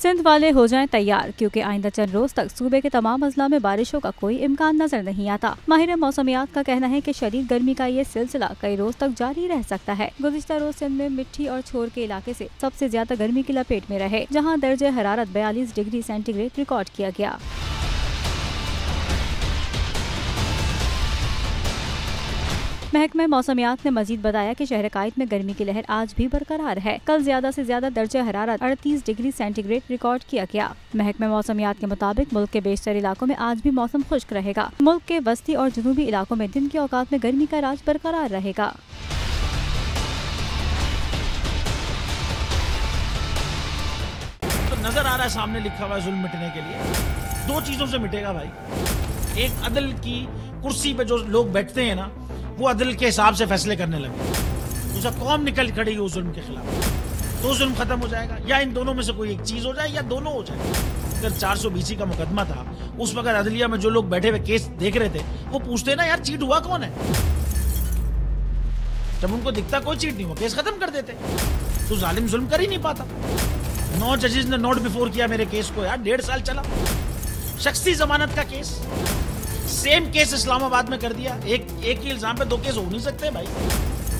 सिंध वाले हो जाएं तैयार, क्योंकि आइंदा चंद रोज तक सूबे के तमाम अजला में बारिशों का कोई इम्कान नजर नहीं आता। माहिर मौसमियात का कहना है कि शदीद गर्मी का ये सिलसिला कई रोज तक जारी रह सकता है। गुज़िश्ता रोज सिंध में मिट्टी और छोर के इलाके से सबसे ज्यादा गर्मी की लपेट में रहे, जहाँ दर्जे हरारत 42 डिग्री सेंटीग्रेड रिकॉर्ड किया गया। महकमा मौसमियात ने मजीद बताया कि शहर कायद में गर्मी की लहर आज भी बरकरार है। कल ज्यादा से ज्यादा दर्जा हरारत 38 डिग्री सेंटीग्रेड रिकॉर्ड किया गया। महकमा मौसमियात के मुताबिक मुल्क के बेशतर इलाकों में आज भी मौसम खुश्क रहेगा। मुल्क के वस्ती और जनूबी इलाकों में दिन के औकात में गर्मी का राज बरकरार रहेगा। तो नजर आ रहा है सामने लिखा हुआ है जुल्म मिटने के लिए। दो चीजों से मिटेगा भाई। एक, अदल की कुर्सी पे जो लोग बैठते हैं ना, वो अदल के हिसाब से फैसले करने लगे। दूसरा, कौम निकल खड़ी उस जुल्म के खिलाफ, तो जुल्म खत्म हो जाएगा। या इन दोनों में से कोई एक चीज हो जाए या दोनों हो जाए। अगर 420 का मुकदमा था, उस वक्त अदलिया में जो लोग बैठे हुए केस देख रहे थे, वो पूछते ना यार चीट हुआ कौन है। जब उनको दिखता कोई चीट नहीं हुआ, केस खत्म कर देते। तो जालिम जुल्म कर ही नहीं पाता। 9 जजेस ने नोट बिफोर किया मेरे केस को यार, 1.5 साल चला। शख्सी जमानत का केस, सेम केस इस्लामाबाद में कर दिया। एक ही इल्जाम पे 2 केस हो नहीं सकते भाई।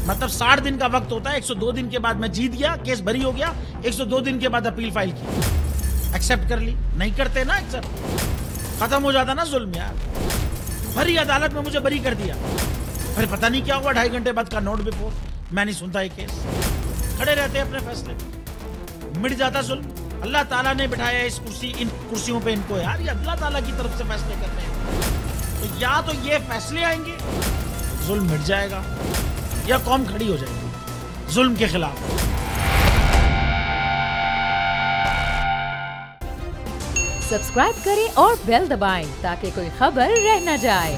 मतलब 60 दिन का वक्त होता है। 102 दिन के बाद मैं जीत गया, केस बरी हो गया। 102 दिन के बाद अपील फाइल की, एक्सेप्ट कर ली। नहीं करते ना एक्सेप्ट, खत्म हो जाता ना जुल्म यार। भरी अदालत में मुझे बरी कर दिया, फिर पता नहीं क्या हुआ 2.5 घंटे बाद का नोट बिफोर। मैं नहीं सुनता ये केस, खड़े रहते अपने फैसले, मिट जाता जुल्म। अल्लाह ताला ने बिठाया इन कुर्सियों पे इनको यार, ये अल्लाह ताला की तरफ से फैसले करते हैं। तो या तो ये फैसले आएंगे, जुल्म मिट जाएगा, या कौम खड़ी हो जाएगी जुल्म के खिलाफ। सब्सक्राइब करें और बेल दबाएं ताकि कोई खबर रह न जाए।